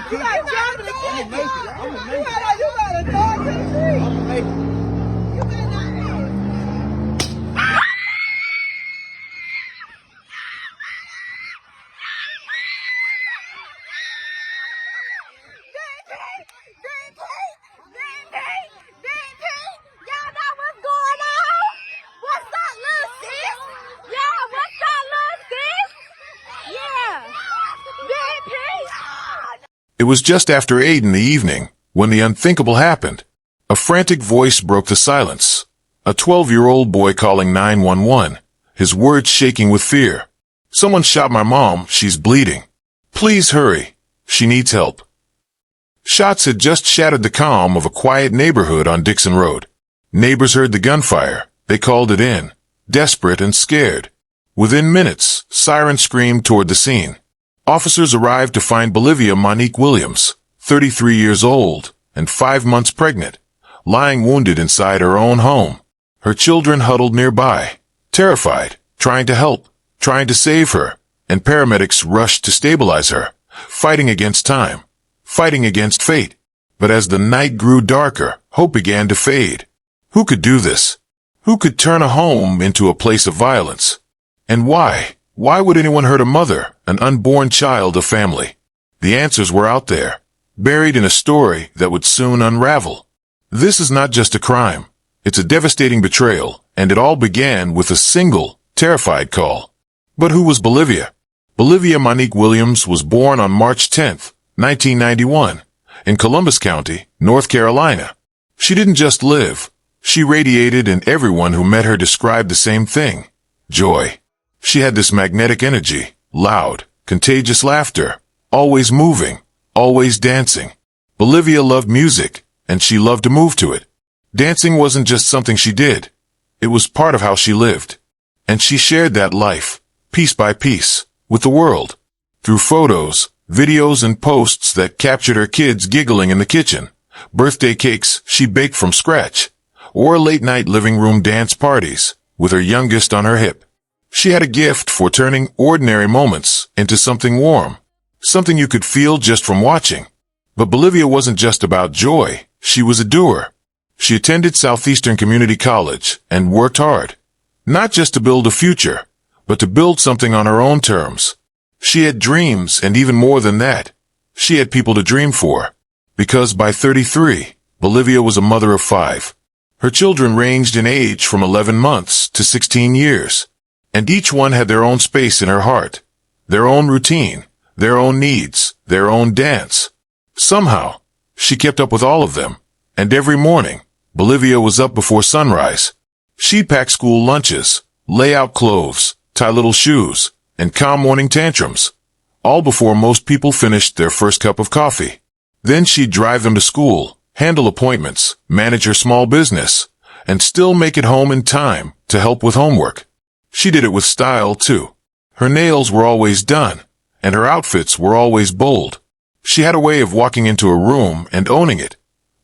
You got jumping the I'm gonna make it. I'm gonna make it. You got a dog in the tree. I'm gonna make it. You better not make it. Y'all know what's going on? What's up, little sis? Yeah, what's up, little sis? Yeah. It was just after 8 in the evening when the unthinkable happened. A frantic voice broke the silence. A 12-year-old boy calling 911, his words shaking with fear. Someone shot my mom. She's bleeding. Please hurry. She needs help. Shots had just shattered the calm of a quiet neighborhood on Dixon Road. Neighbors heard the gunfire. They called it in, desperate and scared. Within minutes, sirens screamed toward the scene. Officers arrived to find Bolivia Monnique Williams, 33 years old and 5 months pregnant, lying wounded inside her own home. Her children huddled nearby, terrified, trying to help, trying to save her, and paramedics rushed to stabilize her, fighting against time, fighting against fate. But as the night grew darker, hope began to fade. Who could do this? Who could turn a home into a place of violence? And why? Why would anyone hurt a mother, an unborn child, a family? The answers were out there, buried in a story that would soon unravel. This is not just a crime. It's a devastating betrayal, and it all began with a single, terrified call. But who was Bolivia? Bolivia Monnique Williams was born on March 10, 1991, in Columbus County, North Carolina. She didn't just live. She radiated, and everyone who met her described the same thing: joy. She had this magnetic energy, loud, contagious laughter, always moving, always dancing. Bolivia loved music, and she loved to move to it. Dancing wasn't just something she did. It was part of how she lived. And she shared that life, piece by piece, with the world. Through photos, videos, and posts that captured her kids giggling in the kitchen, birthday cakes she baked from scratch, or late-night living room dance parties, with her youngest on her hip. She had a gift for turning ordinary moments into something warm, something you could feel just from watching. But Bolivia wasn't just about joy. She was a doer. She attended Southeastern Community College and worked hard, not just to build a future, but to build something on her own terms. She had dreams, and even more than that, she had people to dream for. Because by 33, Bolivia was a mother of 5. Her children ranged in age from 11 months to 16 years. And each one had their own space in her heart, their own routine, their own needs, their own dance. Somehow, she kept up with all of them, and every morning, Bolivia was up before sunrise. She'd pack school lunches, lay out clothes, tie little shoes, and calm morning tantrums, all before most people finished their first cup of coffee. Then she'd drive them to school, handle appointments, manage her small business, and still make it home in time to help with homework. She did it with style, too. Her nails were always done, and her outfits were always bold. She had a way of walking into a room and owning it.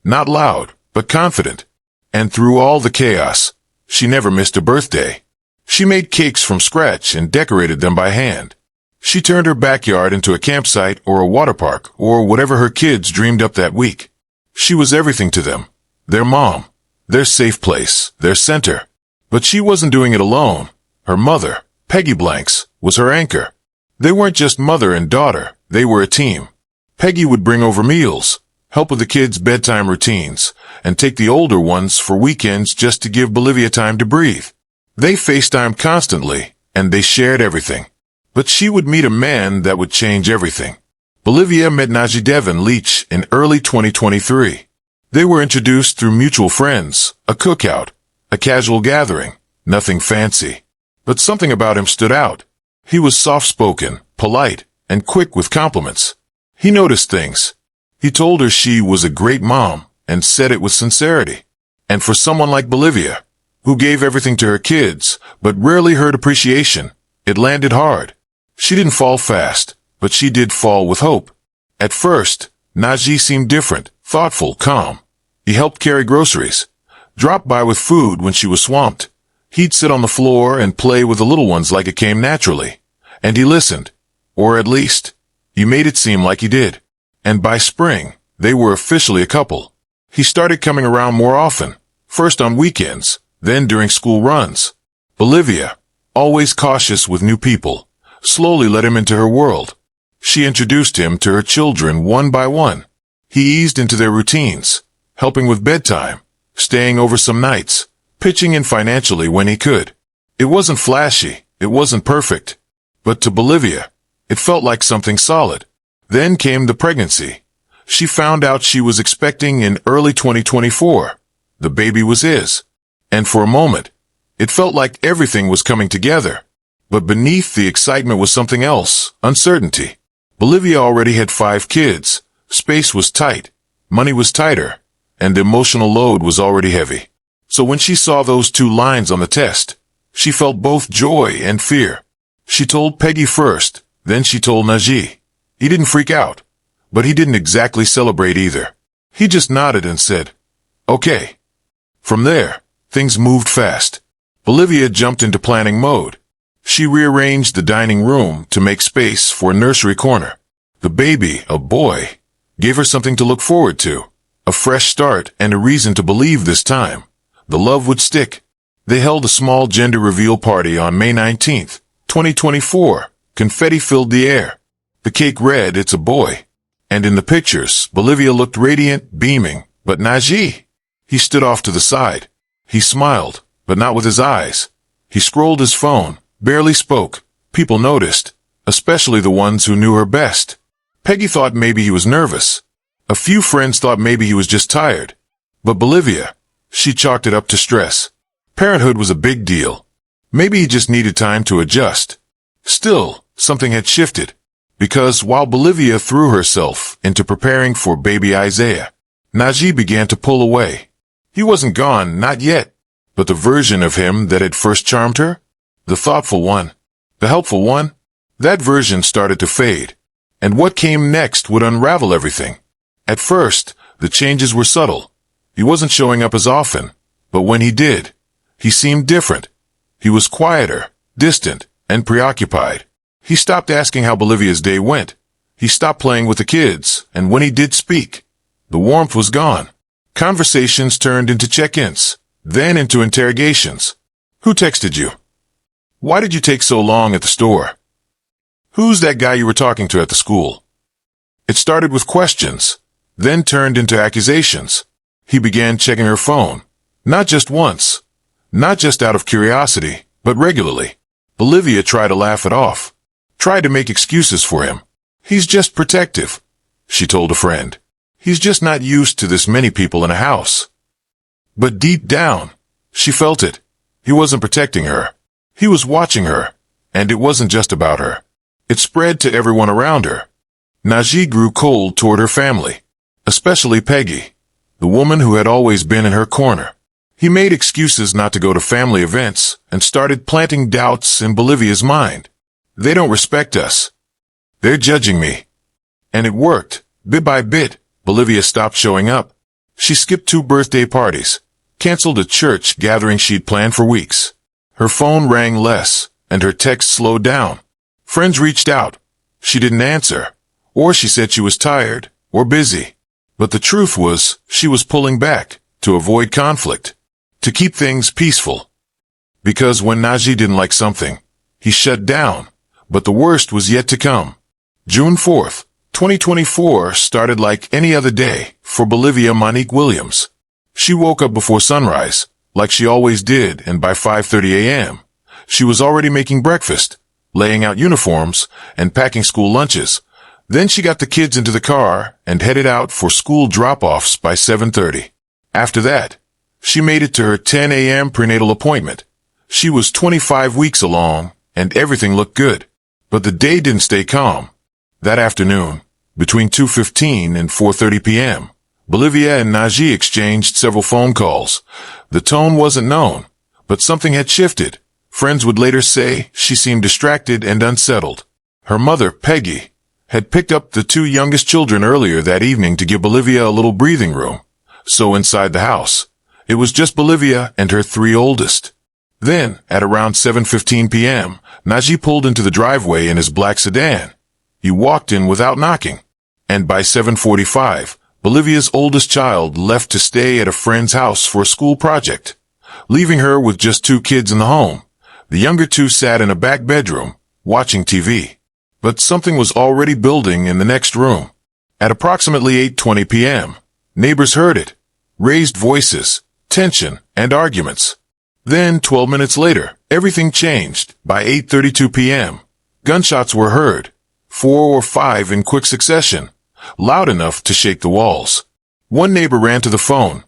Not loud, but confident. And through all the chaos, she never missed a birthday. She made cakes from scratch and decorated them by hand. She turned her backyard into a campsite or a water park or whatever her kids dreamed up that week. She was everything to them. Their mom, their safe place, their center. But she wasn't doing it alone. Her mother, Peggy Blanks, was her anchor. They weren't just mother and daughter, they were a team. Peggy would bring over meals, help with the kids' bedtime routines, and take the older ones for weekends just to give Bolivia time to breathe. They FaceTimed constantly, and they shared everything. But she would meet a man that would change everything. Bolivia met Najee Devon Leach in early 2023. They were introduced through mutual friends, a cookout, a casual gathering, nothing fancy. But something about him stood out. He was soft-spoken, polite, and quick with compliments. He noticed things. He told her she was a great mom, and said it with sincerity. And for someone like Bolivia, who gave everything to her kids, but rarely heard appreciation, it landed hard. She didn't fall fast, but she did fall with hope. At first, Najee seemed different, thoughtful, calm. He helped carry groceries, dropped by with food when she was swamped. He'd sit on the floor and play with the little ones like it came naturally. And he listened. Or at least, he made it seem like he did. and by spring, they were officially a couple. He started coming around more often, first on weekends, then during school runs. Bolivia, always cautious with new people, slowly let him into her world. She introduced him to her children one by one. He eased into their routines, helping with bedtime, staying over some nights, pitching in financially when he could. It wasn't flashy, it wasn't perfect. But to Bolivia, it felt like something solid. Then came the pregnancy. She found out she was expecting in early 2024. The baby was his. And for a moment, it felt like everything was coming together. But beneath the excitement was something else, uncertainty. Bolivia already had 5 kids. Space was tight, money was tighter, and the emotional load was already heavy. So when she saw those 2 lines on the test, she felt both joy and fear. She told Peggy first, then she told Najee. He didn't freak out, but he didn't exactly celebrate either. He just nodded and said, "Okay." From there, things moved fast. Bolivia jumped into planning mode. She rearranged the dining room to make space for a nursery corner. The baby, a boy, gave her something to look forward to, a fresh start and a reason to believe this time the love would stick. They held a small gender reveal party on May 19th, 2024. Confetti filled the air. The cake read, "It's a boy." And in the pictures, Bolivia looked radiant, beaming. But Najee, he stood off to the side. He smiled, but not with his eyes. He scrolled his phone, barely spoke. People noticed, especially the ones who knew her best. Peggy thought maybe he was nervous. A few friends thought maybe he was just tired. But Bolivia, she chalked it up to stress. Parenthood was a big deal. Maybe he just needed time to adjust. Still, something had shifted. Because while Bolivia threw herself into preparing for baby Isaiah, Najee began to pull away. He wasn't gone, not yet. But the version of him that had first charmed her, the thoughtful one, the helpful one, that version started to fade. And what came next would unravel everything. At first, the changes were subtle. He wasn't showing up as often, but when he did, he seemed different. He was quieter, distant, and preoccupied. He stopped asking how Bolivia's day went. He stopped playing with the kids, and when he did speak, the warmth was gone. Conversations turned into check-ins, then into interrogations. Who texted you? Why did you take so long at the store? Who's that guy you were talking to at the school? It started with questions, then turned into accusations. He began checking her phone, not just once, not just out of curiosity, but regularly. Bolivia tried to laugh it off, tried to make excuses for him. He's just protective, she told a friend. He's just not used to this many people in a house. But deep down, she felt it. He wasn't protecting her. He was watching her, and it wasn't just about her. It spread to everyone around her. Najee grew cold toward her family, especially Peggy, the woman who had always been in her corner. He made excuses not to go to family events and started planting doubts in Bolivia's mind. They don't respect us. They're judging me. And it worked. Bit by bit, Bolivia stopped showing up. She skipped 2 birthday parties, canceled a church gathering she'd planned for weeks. Her phone rang less, and her texts slowed down. Friends reached out. She didn't answer, or she said she was tired or busy. But the truth was, she was pulling back to avoid conflict, to keep things peaceful. Because when Najee didn't like something, he shut down. But the worst was yet to come. June 4th, 2024 started like any other day for Bolivia Monnique Williams. She woke up before sunrise, like she always did, and by 5:30 a.m., she was already making breakfast, laying out uniforms, and packing school lunches. Then she got the kids into the car and headed out for school drop-offs by 7:30. After that, she made it to her 10 a.m. prenatal appointment. She was 25 weeks along, and everything looked good. But the day didn't stay calm. That afternoon, between 2:15 and 4:30 p.m., Bolivia and Najee exchanged several phone calls. The tone wasn't known, but something had shifted. Friends would later say she seemed distracted and unsettled. Her mother, Peggy, had picked up the 2 youngest children earlier that evening to give Bolivia a little breathing room. So inside the house, it was just Bolivia and her 3 oldest. Then, at around 7:15 p.m., Najee pulled into the driveway in his black sedan. He walked in without knocking. and by 7:45, Bolivia's oldest child left to stay at a friend's house for a school project, leaving her with just 2 kids in the home. The younger 2 sat in a back bedroom, watching TV. But something was already building in the next room. At approximately 8:20 p.m., neighbors heard it. Raised voices, tension, and arguments. Then, 12 minutes later, everything changed. By 8:32 p.m., gunshots were heard, 4 or 5 in quick succession, loud enough to shake the walls. One neighbor ran to the phone.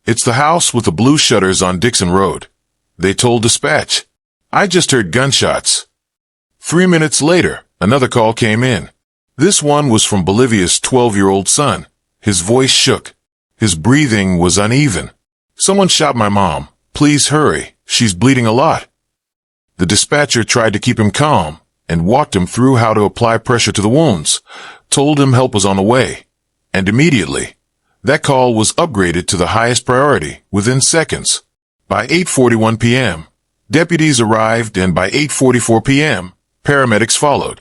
"It's the house with the blue shutters on Dixon Road," they told dispatch. "I just heard gunshots." 3 minutes later, another call came in. This one was from Bolivia's 12-year-old son. His voice shook. His breathing was uneven. "Someone shot my mom. Please hurry. She's bleeding a lot." The dispatcher tried to keep him calm and walked him through how to apply pressure to the wounds, told him help was on the way. And immediately, that call was upgraded to the highest priority within seconds. By 8:41 p.m., deputies arrived, and by 8:44 p.m., paramedics followed.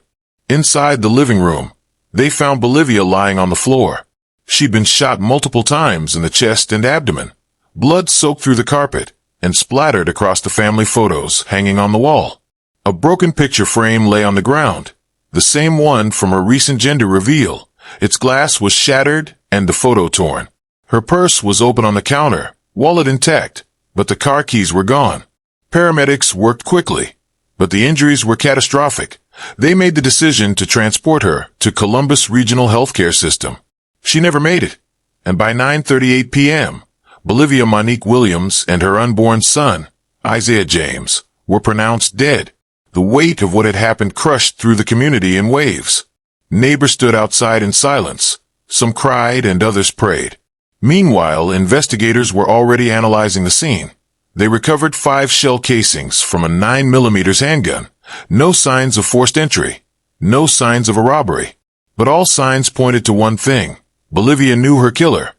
Inside the living room, they found Bolivia lying on the floor. She'd been shot multiple times in the chest and abdomen. Blood soaked through the carpet and splattered across the family photos hanging on the wall. A broken picture frame lay on the ground, the same one from her recent gender reveal. Its glass was shattered and the photo torn. Her purse was open on the counter, wallet intact, but the car keys were gone. Paramedics worked quickly, but the injuries were catastrophic. They made the decision to transport her to Columbus Regional Healthcare System. She never made it, and by 9:38 p.m., Bolivia Monnique Williams and her unborn son, Isaiah James, were pronounced dead. The weight of what had happened crushed through the community in waves. Neighbors stood outside in silence. Some cried and others prayed. Meanwhile, investigators were already analyzing the scene. They recovered 5 shell casings from a 9mm handgun. No signs of forced entry. No signs of a robbery. But all signs pointed to one thing. Bolivia knew her killer,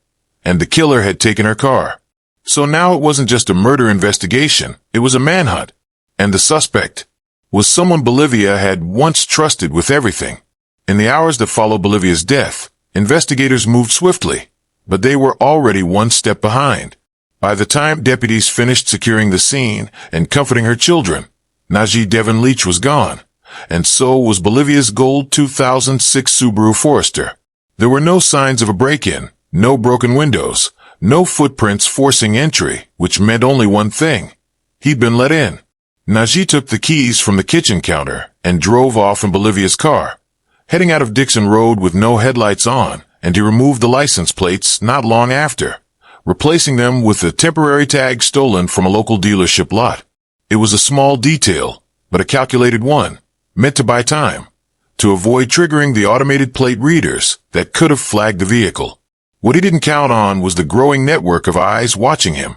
and the killer had taken her car. So now it wasn't just a murder investigation, it was a manhunt. And the suspect was someone Bolivia had once trusted with everything. In the hours that followed Bolivia's death, investigators moved swiftly, but they were already one step behind. By the time deputies finished securing the scene and comforting her children, Najee Devon Leach was gone, and so was Bolivia's gold 2006 Subaru Forester. There were no signs of a break-in, no broken windows, no footprints forcing entry, which meant only one thing. He'd been let in. Najee took the keys from the kitchen counter and drove off in Bolivia's car, heading out of Dixon Road with no headlights on, and he removed the license plates not long after, replacing them with a temporary tag stolen from a local dealership lot. It was a small detail, but a calculated one, meant to buy time, to avoid triggering the automated plate readers that could have flagged the vehicle. What he didn't count on was the growing network of eyes watching him.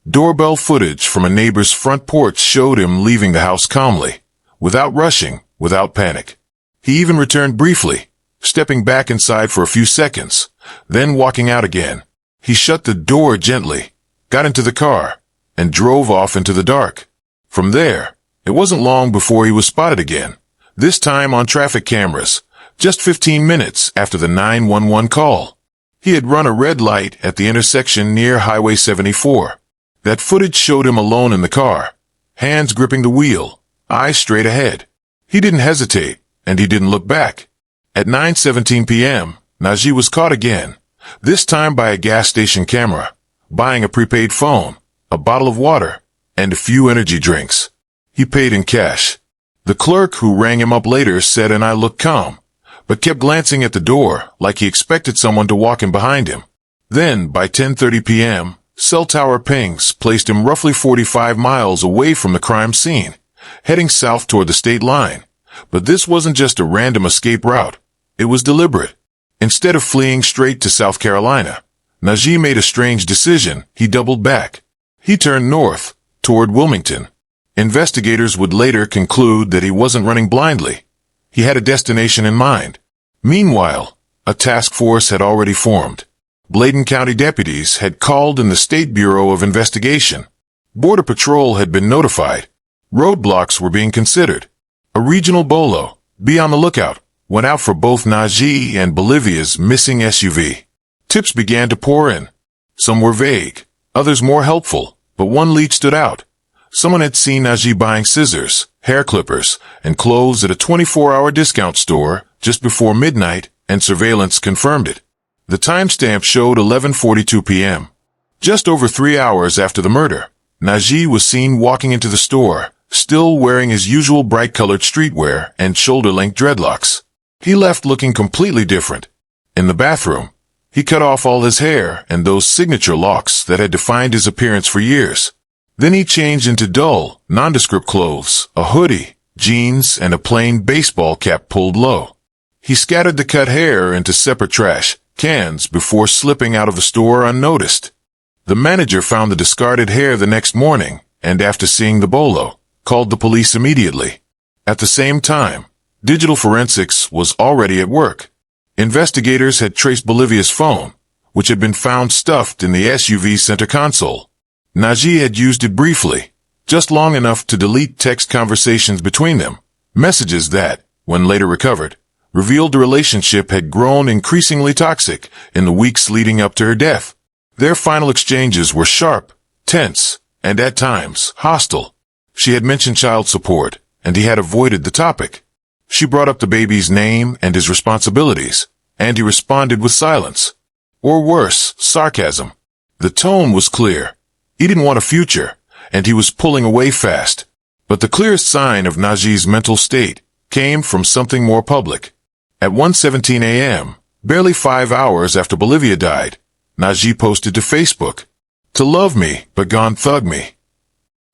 Doorbell footage from a neighbor's front porch showed him leaving the house calmly, without rushing, without panic. He even returned briefly, stepping back inside for a few seconds, then walking out again. He shut the door gently, got into the car, and drove off into the dark. From there, it wasn't long before he was spotted again, this time on traffic cameras, just 15 minutes after the 911 call. He had run a red light at the intersection near Highway 74. That footage showed him alone in the car, hands gripping the wheel, eyes straight ahead. He didn't hesitate, and he didn't look back. At 9:17 p.m., Najee was caught again, this time by a gas station camera, buying a prepaid phone, a bottle of water, and a few energy drinks. He paid in cash. The clerk who rang him up later said, and I looked calm, but kept glancing at the door like he expected someone to walk in behind him. Then, by 10:30 p.m., cell tower pings placed him roughly 45 miles away from the crime scene, heading south toward the state line. But this wasn't just a random escape route. It was deliberate. Instead of fleeing straight to South Carolina, Najee made a strange decision. He doubled back. He turned north, toward Wilmington. Investigators would later conclude that he wasn't running blindly. He had a destination in mind. Meanwhile, a task force had already formed. Bladen County deputies had called in the State Bureau of Investigation. Border Patrol had been notified. Roadblocks were being considered. A regional bolo, be on the lookout, went out for both Najee and Bolivia's missing SUV. Tips began to pour in. Some were vague, others more helpful, but one lead stood out. Someone had seen Najee buying scissors, hair clippers, and clothes at a 24-hour discount store just before midnight, and surveillance confirmed it. The timestamp showed 11:42 p.m. Just over 3 hours after the murder, Najee was seen walking into the store, still wearing his usual bright-colored streetwear and shoulder-length dreadlocks. He left looking completely different. In the bathroom, he cut off all his hair and those signature locks that had defined his appearance for years. Then he changed into dull, nondescript clothes, a hoodie, jeans, and a plain baseball cap pulled low. He scattered the cut hair into separate trash cans before slipping out of the store unnoticed. The manager found the discarded hair the next morning, and after seeing the bolo, called the police immediately. At the same time, digital forensics was already at work. Investigators had traced Bolivia's phone, which had been found stuffed in the SUV center console. Najee had used it briefly, just long enough to delete text conversations between them, messages that, when later recovered, revealed the relationship had grown increasingly toxic in the weeks leading up to her death. Their final exchanges were sharp, tense, and at times hostile. She had mentioned child support, and he had avoided the topic. She brought up the baby's name and his responsibilities, and he responded with silence. Or worse, sarcasm. The tone was clear. He didn't want a future, and he was pulling away fast. But the clearest sign of Najee's mental state came from something more public. At 1:17 a.m., barely 5 hours after Bolivia died, Najee posted to Facebook, "To love me, but gone thug me."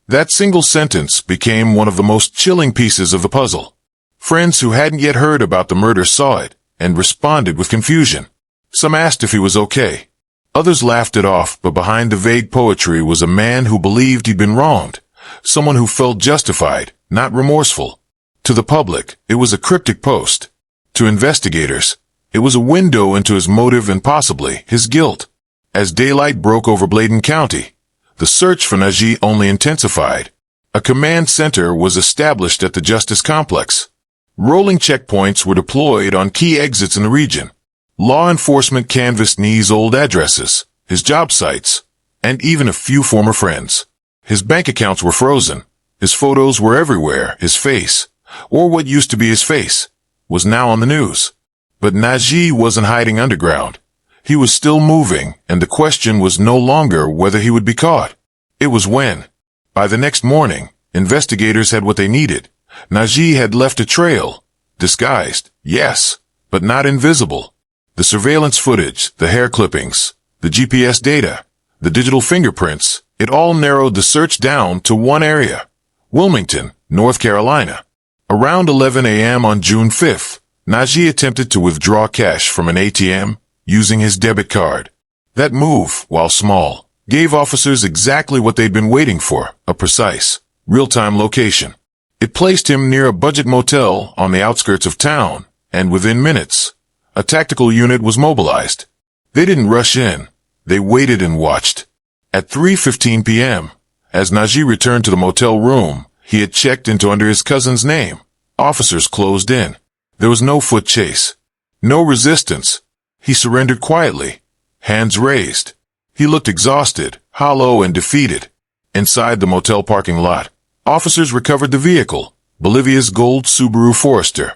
That single sentence became one of the most chilling pieces of the puzzle. Friends who hadn't yet heard about the murder saw it and responded with confusion. Some asked if he was okay. Others laughed it off, but behind the vague poetry was a man who believed he'd been wronged, someone who felt justified, not remorseful. To the public, it was a cryptic post. To investigators, it was a window into his motive and possibly his guilt. As daylight broke over Bladen County, the search for Najee only intensified. A command center was established at the Justice Complex. Rolling checkpoints were deployed on key exits in the region. Law enforcement canvassed Nee's old addresses, his job sites, and even a few former friends. His bank accounts were frozen. His photos were everywhere. His face, or what used to be his face, was now on the news. But Najee wasn't hiding underground. He was still moving, and the question was no longer whether he would be caught. It was when. By the next morning, investigators had what they needed. Najee had left a trail. Disguised, yes, but not invisible. The surveillance footage, the hair clippings, the GPS data, the digital fingerprints, it all narrowed the search down to one area. Wilmington, North Carolina. Around 11 a.m. on June 5th, Najee attempted to withdraw cash from an ATM using his debit card. That move, while small, gave officers exactly what they'd been waiting for, a precise, real-time location. It placed him near a budget motel on the outskirts of town, and within minutes, a tactical unit was mobilized. They didn't rush in. They waited and watched. At 3:15 p.m., as Najee returned to the motel room, he had checked into under his cousin's name. Officers closed in. There was no foot chase. No resistance. He surrendered quietly, hands raised. He looked exhausted, hollow, and defeated. Inside the motel parking lot, officers recovered the vehicle, Bolivia's gold Subaru Forester.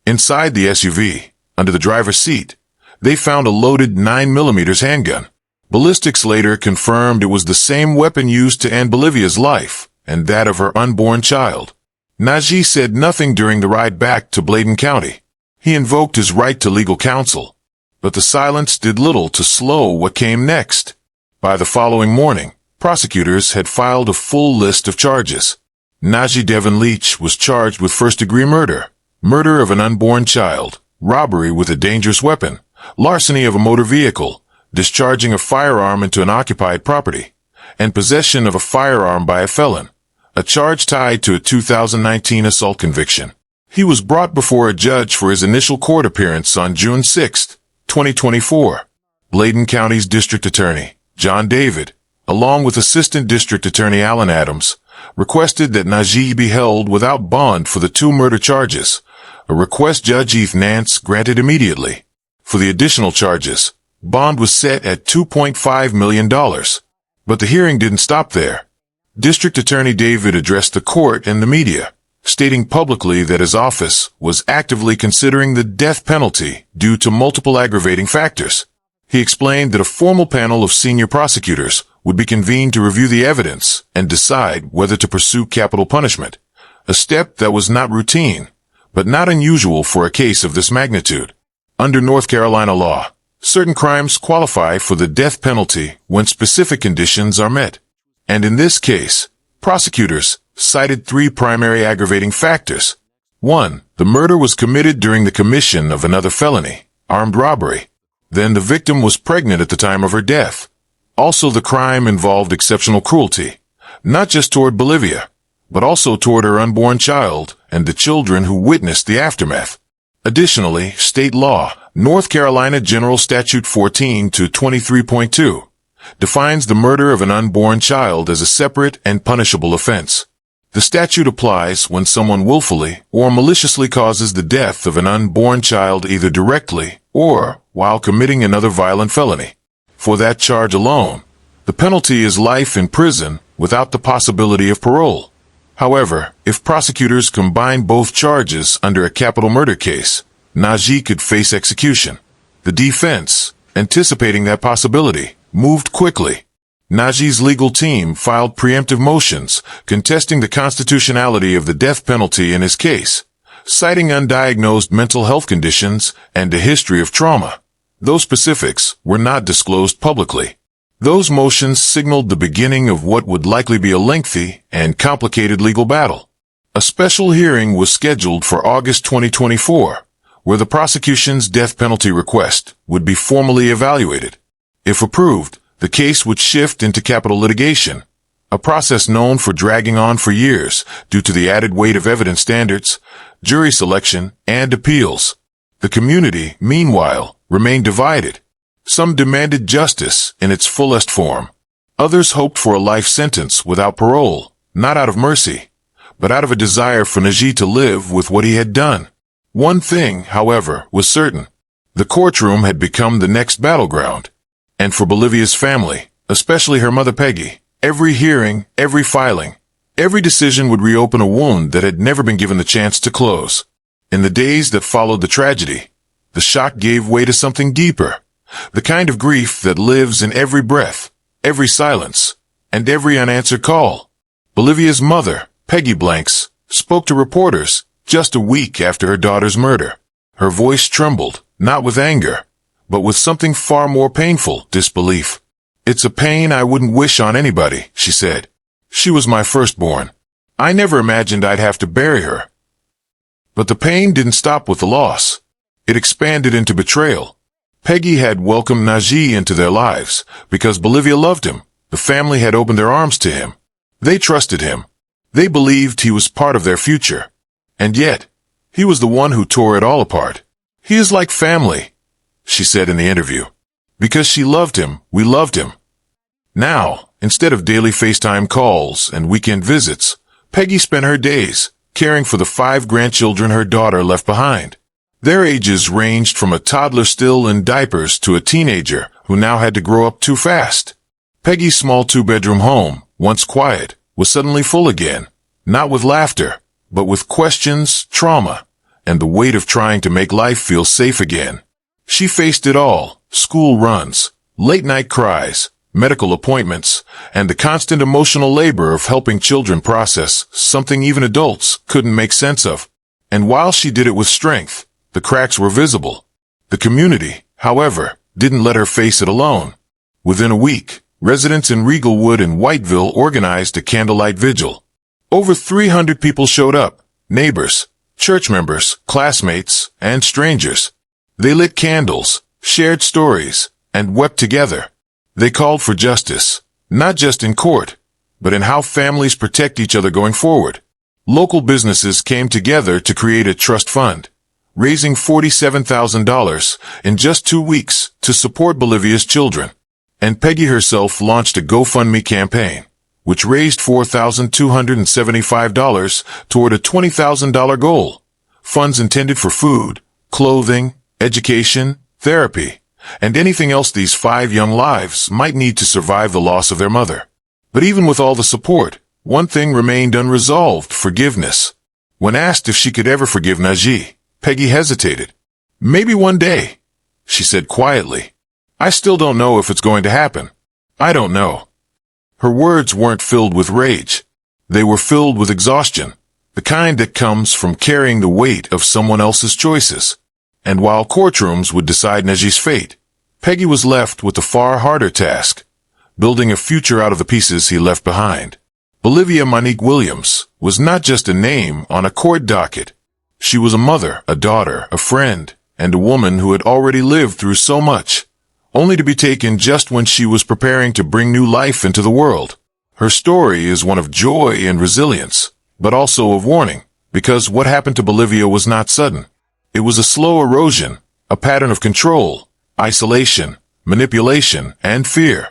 Inside the SUV, under the driver's seat, they found a loaded 9mm handgun. Ballistics later confirmed it was the same weapon used to end Bolivia's life and that of her unborn child. Najee said nothing during the ride back to Bladen County. He invoked his right to legal counsel, but the silence did little to slow what came next. By the following morning, prosecutors had filed a full list of charges. Najee Devon Leach was charged with first-degree murder, murder of an unborn child, robbery with a dangerous weapon, larceny of a motor vehicle, discharging a firearm into an occupied property, and possession of a firearm by a felon, a charge tied to a 2019 assault conviction. He was brought before a judge for his initial court appearance on June 6, 2024. Bladen County's District Attorney, John David, along with Assistant District Attorney Alan Adams, requested that Najee be held without bond for the two murder charges, a request Judge Heath Nance granted immediately. For the additional charges, bond was set at $2.5 million. But the hearing didn't stop there. District Attorney David addressed the court and the media, stating publicly that his office was actively considering the death penalty due to multiple aggravating factors. He explained that a formal panel of senior prosecutors would be convened to review the evidence and decide whether to pursue capital punishment, a step that was not routine, but not unusual for a case of this magnitude. Under North Carolina law, certain crimes qualify for the death penalty when specific conditions are met. And in this case, prosecutors cited 3 primary aggravating factors. 1. The murder was committed during the commission of another felony, armed robbery. Then the victim was pregnant at the time of her death. Also, the crime involved exceptional cruelty, not just toward Bolivia, but also toward her unborn child and the children who witnessed the aftermath. Additionally, state law, North Carolina General Statute 14 to 23.2, defines the murder of an unborn child as a separate and punishable offense. The statute applies when someone willfully or maliciously causes the death of an unborn child either directly or while committing another violent felony. For that charge alone, the penalty is life in prison without the possibility of parole. However, if prosecutors combine both charges under a capital murder case, Najee could face execution. The defense, anticipating that possibility, moved quickly. Najee's legal team filed preemptive motions contesting the constitutionality of the death penalty in his case, citing undiagnosed mental health conditions and a history of trauma. Those specifics were not disclosed publicly. Those motions signaled the beginning of what would likely be a lengthy and complicated legal battle. A special hearing was scheduled for August 2024, where the prosecution's death penalty request would be formally evaluated. If approved, the case would shift into capital litigation, a process known for dragging on for years due to the added weight of evidence standards, jury selection, and appeals. The community, meanwhile, remained divided. Some demanded justice in its fullest form. Others hoped for a life sentence without parole, not out of mercy, but out of a desire for Najee to live with what he had done. One thing, however, was certain. The courtroom had become the next battleground. And for Bolivia's family, especially her mother Peggy, every hearing, every filing, every decision would reopen a wound that had never been given the chance to close. In the days that followed the tragedy, the shock gave way to something deeper, the kind of grief that lives in every breath, every silence, and every unanswered call. Bolivia's mother, Peggy Blanks, spoke to reporters just a week after her daughter's murder. Her voice trembled, not with anger, but with something far more painful, disbelief. "It's a pain I wouldn't wish on anybody," she said. "She was my firstborn. I never imagined I'd have to bury her." But the pain didn't stop with the loss. It expanded into betrayal. Peggy had welcomed Najee into their lives because Bolivia loved him. The family had opened their arms to him. They trusted him. They believed he was part of their future. And yet, he was the one who tore it all apart. "He is like family," she said in the interview. "Because she loved him, we loved him." Now, instead of daily FaceTime calls and weekend visits, Peggy spent her days caring for the 5 grandchildren her daughter left behind. Their ages ranged from a toddler still in diapers to a teenager who now had to grow up too fast. Peggy's small 2-bedroom home, once quiet, was suddenly full again, not with laughter, but with questions, trauma, and the weight of trying to make life feel safe again. She faced it all: school runs, late-night cries, medical appointments, and the constant emotional labor of helping children process something even adults couldn't make sense of. And while she did it with strength, the cracks were visible. The community, however, didn't let her face it alone. Within a week, residents in Riegelwood and Whiteville organized a candlelight vigil. Over 300 people showed up: neighbors, church members, classmates, and strangers. They lit candles, shared stories, and wept together. They called for justice, not just in court, but in how families protect each other going forward. Local businesses came together to create a trust fund, raising $47,000 in just 2 weeks to support Bolivia's children. And Peggy herself launched a GoFundMe campaign, which raised $4,275 toward a $20,000 goal, funds intended for food, clothing, education, therapy, and anything else these 5 young lives might need to survive the loss of their mother. But even with all the support, one thing remained unresolved: forgiveness. When asked if she could ever forgive Najee, Peggy hesitated. "Maybe one day," she said quietly. "I still don't know if it's going to happen. I don't know." Her words weren't filled with rage. They were filled with exhaustion, the kind that comes from carrying the weight of someone else's choices. And while courtrooms would decide Najee's fate, Peggy was left with a far harder task: building a future out of the pieces he left behind. Bolivia Monnique Williams was not just a name on a court docket. She was a mother, a daughter, a friend, and a woman who had already lived through so much, only to be taken just when she was preparing to bring new life into the world. Her story is one of joy and resilience, but also of warning, because what happened to Bolivia was not sudden. It was a slow erosion, a pattern of control, isolation, manipulation, and fear.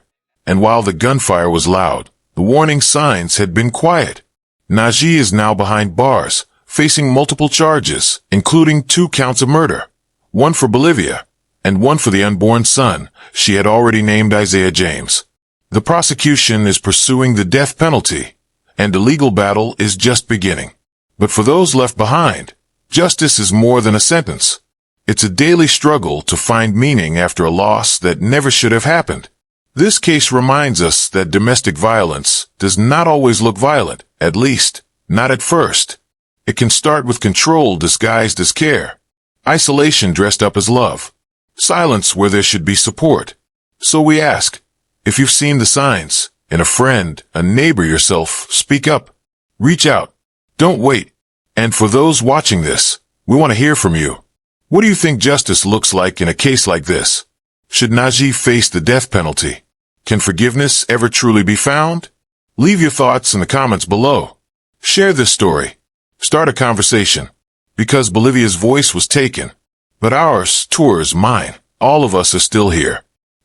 And while the gunfire was loud, the warning signs had been quiet. Najee is now behind bars, facing multiple charges, including 2 counts of murder, one for Bolivia, and one for the unborn son she had already named Isaiah James. The prosecution is pursuing the death penalty, and the legal battle is just beginning. But for those left behind, justice is more than a sentence. It's a daily struggle to find meaning after a loss that never should have happened. This case reminds us that domestic violence does not always look violent, at least, not at first. It can start with control disguised as care, isolation dressed up as love, silence where there should be support. So we ask, if you've seen the signs, in a friend, a neighbor, yourself, speak up. Reach out. Don't wait. And for those watching this, we want to hear from you. What do you think justice looks like in a case like this? Should Najee face the death penalty? Can forgiveness ever truly be found? Leave your thoughts in the comments below. Share this story. Start a conversation. Because Bolivia's voice was taken, but ours, yours, mine, all of us are still here.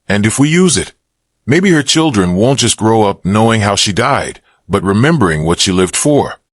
And if we use it, maybe her children won't just grow up knowing how she died, but remembering what she lived for.